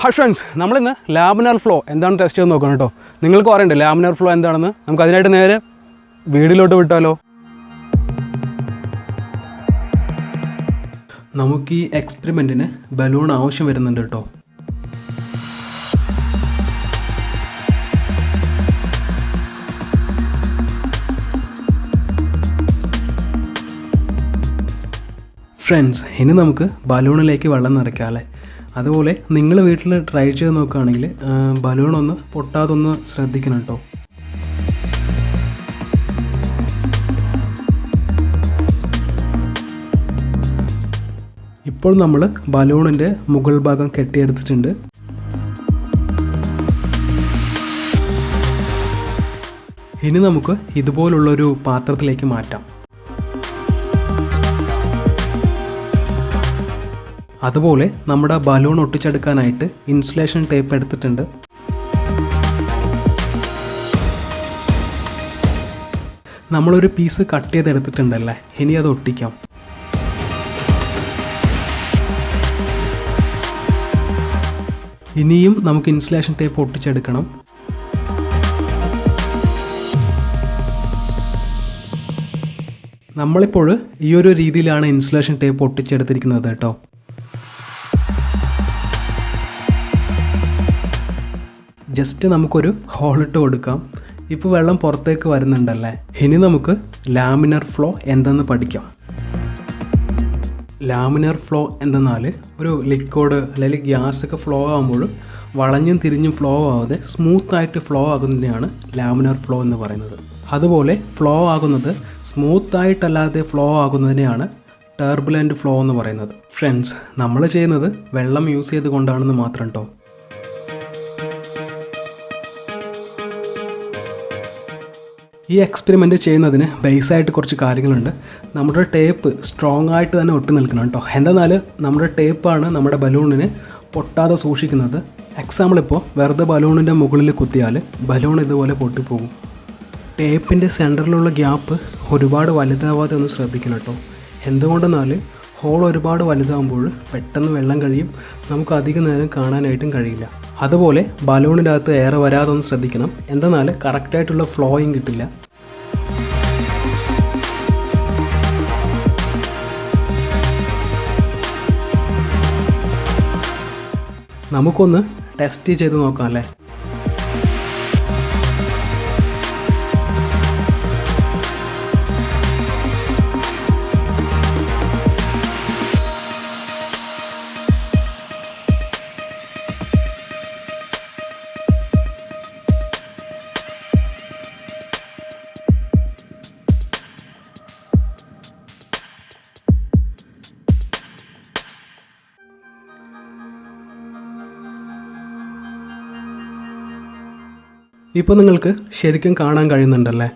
Hi friends, നമ്മളിന്ന് laminar flow എന്താണ് test ചെയ്ത് നോക്കണം കേട്ടോ. നിങ്ങൾക്ക് അറിയണ്ടേ ലാമിനാർ ഫ്ലോ എന്താണെന്ന്? നമുക്ക് അതിനായിട്ട് നേരെ വീഡിയോയിലോട്ട് വിട്ടാലോ. നമുക്ക് ഈ എക്സ്പെരിമെൻറ്റിന് ബലൂൺ ആവശ്യം വരുന്നുണ്ട് കേട്ടോ. ഫ്രണ്ട്സ്, ഇനി നമുക്ക് ബലൂണിലേക്ക് വെള്ളം നിറയ്ക്കാമല്ലേ. അതുപോലെ നിങ്ങൾ വീട്ടിൽ ട്രൈ ചെയ്ത് നോക്കുകയാണെങ്കിൽ ബലൂണൊന്ന് പൊട്ടാതൊന്ന് ശ്രദ്ധിക്കണം കേട്ടോ. ഇപ്പോൾ നമ്മൾ ബലൂണിൻ്റെ മുകൾ ഭാഗം കെട്ടിയെടുത്തിട്ടുണ്ട്. ഇനി നമുക്ക് ഇതുപോലുള്ളൊരു പാത്രത്തിലേക്ക് മാറ്റാം. അതുപോലെ നമ്മുടെ ബലൂൺ ഒട്ടിച്ചെടുക്കാനായിട്ട് ഇൻസുലേഷൻ ടേപ്പ് എടുത്തിട്ടുണ്ട്. നമ്മളൊരു പീസ് കട്ട് ചെയ്തെടുത്തിട്ടുണ്ടല്ലേ, ഇനി അത് ഒട്ടിക്കാം. ഇനിയും നമുക്ക് ഇൻസുലേഷൻ ടേപ്പ് ഒട്ടിച്ചെടുക്കണം. നമ്മളിപ്പോൾ ഈ ഒരു രീതിയിലാണ് ഇൻസുലേഷൻ ടേപ്പ് ഒട്ടിച്ചെടുത്തിരിക്കുന്നത് കേട്ടോ. ജസ്റ്റ് നമുക്കൊരു ഹോളിട്ട് കൊടുക്കാം. ഇപ്പോൾ വെള്ളം പുറത്തേക്ക് വരുന്നുണ്ടല്ലേ. ഇനി നമുക്ക് ലാമിനാർ ഫ്ലോ എന്തെന്ന് പഠിക്കാം. ലാമിനാർ ഫ്ലോ എന്തെന്നാൽ ഒരു ലിക്വിഡ് അല്ലെങ്കിൽ ഗ്യാസൊക്കെ ഫ്ലോ ആകുമ്പോൾ വളഞ്ഞും തിരിഞ്ഞും ഫ്ലോ ആവാതെ സ്മൂത്തായിട്ട് ഫ്ലോ ആകുന്നതിനെയാണ് ലാമിനാർ ഫ്ലോ എന്ന് പറയുന്നത്. അതുപോലെ ഫ്ലോ ആകുന്നത് സ്മൂത്തായിട്ടല്ലാതെ ഫ്ലോ ആകുന്നതിനെയാണ് ടർബുലൻറ്റ് ഫ്ലോ എന്ന് പറയുന്നത്. ഫ്രണ്ട്സ്, നമ്മൾ ചെയ്യുന്നത് വെള്ളം യൂസ് ചെയ്ത് കൊണ്ടാണെന്ന് മാത്രം കേട്ടോ. ഈ എക്സ്പെരിമെൻ്റ് ചെയ്യുന്നതിന് ബേസായിട്ട് കുറച്ച് കാര്യങ്ങളുണ്ട്. നമ്മുടെ ടേപ്പ് സ്ട്രോങ് ആയിട്ട് തന്നെ ഒട്ടി നിൽക്കണം കേട്ടോ. എന്തെന്നാൽ നമ്മുടെ ടേപ്പാണ് നമ്മുടെ ബലൂണിനെ പൊട്ടാതെ സൂക്ഷിക്കുന്നത്. എക്സാമ്പിൾ, ഇപ്പോൾ വെറുതെ ബലൂണിൻ്റെ മുകളിൽ കുത്തിയാൽ ബലൂൺ ഇതുപോലെ പൊട്ടിപ്പോകും. ടേപ്പിൻ്റെ സെൻറ്ററിലുള്ള ഗ്യാപ്പ് ഒരുപാട് വലുതാവാതെ ഒന്ന് ശ്രദ്ധിക്കണം കേട്ടോ. എന്തുകൊണ്ടെന്നാൽ ഹോൾ ഒരുപാട് വലുതാകുമ്പോൾ പെട്ടെന്ന് വെള്ളം കഴിയും, നമുക്ക് അധികം നേരം കാണാനായിട്ടും കഴിയില്ല. അതുപോലെ ബലൂണിൻ്റെ അകത്ത് എയർ വരാതെ ഒന്ന് ശ്രദ്ധിക്കണം. എന്തെന്നാൽ കറക്റ്റായിട്ടുള്ള ഫ്ലോയും കിട്ടില്ല. നമുക്കൊന്ന് ടെസ്റ്റ് ചെയ്ത് നോക്കാം അല്ലേ. ഇപ്പോൾ നിങ്ങൾക്ക് ശരിക്കും കാണാൻ കഴിയുന്നുണ്ടല്ലേ.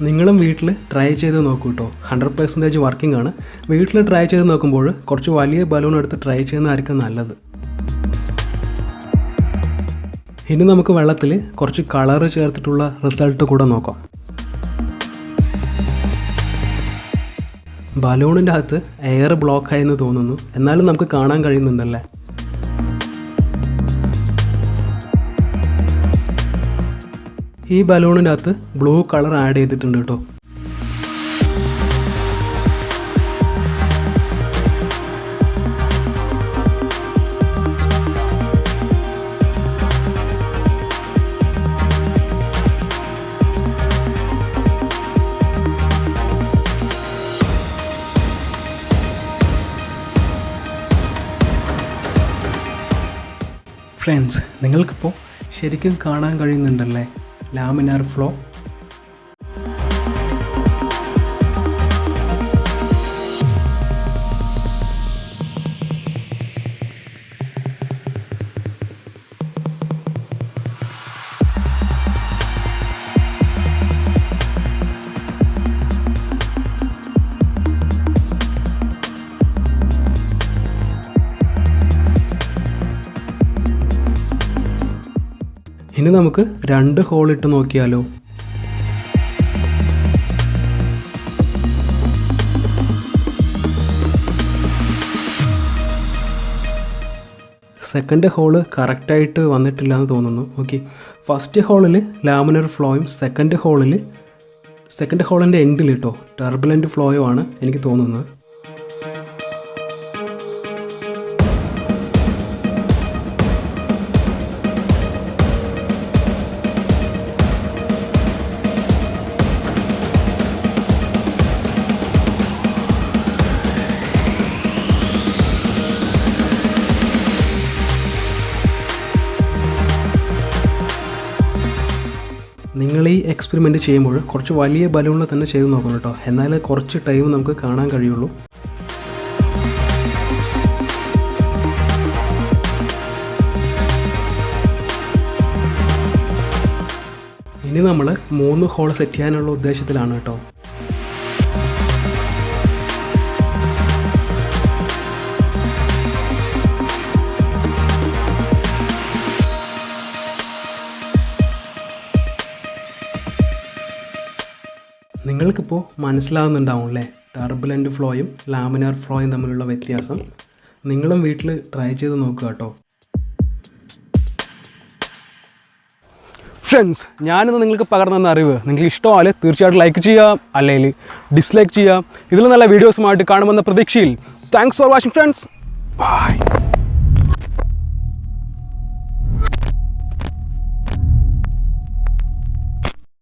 നിങ്ങളും വീട്ടിൽ ട്രൈ ചെയ്ത് നോക്കൂ കേട്ടോ. 100% വർക്കിംഗ് ആണ്. വീട്ടിൽ ട്രൈ ചെയ്ത് നോക്കുമ്പോൾ കുറച്ച് വലിയ ബലൂൺ എടുത്ത് ട്രൈ ചെയ്യുന്നതായിരിക്കും നല്ലത്. ഇനി നമുക്ക് വെള്ളത്തിൽ കുറച്ച് കളറ് ചേർത്തിട്ടുള്ള റിസൾട്ട് കൂടെ നോക്കാം. ബലൂണിൻ്റെ അകത്ത് എയർ ബ്ലോക്കായെന്ന് തോന്നുന്നു, എന്നാലും നമുക്ക് കാണാൻ കഴിയുന്നുണ്ടല്ലേ. ഈ ബലൂണിൻ്റെ അകത്ത് ബ്ലൂ കളർ ആഡ് ചെയ്തിട്ടുണ്ട് കേട്ടോ. ഫ്രണ്ട്സ്, നിങ്ങൾക്കിപ്പോൾ ശരിക്കും കാണാൻ കഴിയുന്നുണ്ടല്ലേ ലാമിനാർ ഫ്ലോ. ഇനി നമുക്ക് 2 ഹോൾ ഇട്ട് നോക്കിയാലോ. സെക്കൻഡ് ഹോള് കറക്റ്റായിട്ട് വന്നിട്ടില്ല എന്ന് തോന്നുന്നു. ഓക്കെ, ഫസ്റ്റ് ഹോളിൽ ലാമിനർ ഫ്ലോയും സെക്കൻഡ് ഹോളിൻ്റെ എൻഡിൽ കേട്ടോ ടർബുലൻ്റ് ഫ്ലോയും ആണ് എനിക്ക് തോന്നുന്നത്. നിങ്ങൾ ഈ എക്സ്പെരിമെൻറ്റ് ചെയ്യുമ്പോൾ കുറച്ച് വലിയ ബലൂണിൽ തന്നെ ചെയ്ത് നോക്കണം കേട്ടോ, എന്നാലേ കുറച്ച് ടൈം നമുക്ക് കാണാൻ കഴിയുള്ളൂ. ഇനി നമ്മൾ 3 ഹോൾ സെറ്റ് ചെയ്യാനുള്ള ഉദ്ദേശത്തിലാണ് കേട്ടോ. നിങ്ങൾക്കിപ്പോൾ മനസ്സിലാകുന്നുണ്ടാവും അല്ലേ ടർബുലൻ്റ് ഫ്ലോയും ലാമിനാർ ഫ്ലോയും തമ്മിലുള്ള വ്യത്യാസം. നിങ്ങളും വീട്ടിൽ ട്രൈ ചെയ്ത് നോക്കുക കേട്ടോ. ഫ്രണ്ട്സ്, ഞാനിന്ന് നിങ്ങൾക്ക് പകർന്നു തന്ന അറിവ് നിങ്ങൾക്ക് ഇഷ്ടമായാൽ തീർച്ചയായിട്ടും ലൈക്ക് ചെയ്യാം, അല്ലെങ്കിൽ ഡിസ്ലൈക്ക് ചെയ്യാം. ഇതിൽ നല്ല വീഡിയോസുമായിട്ട് കാണുമെന്ന പ്രതീക്ഷയിൽ thanks for watching friends. By.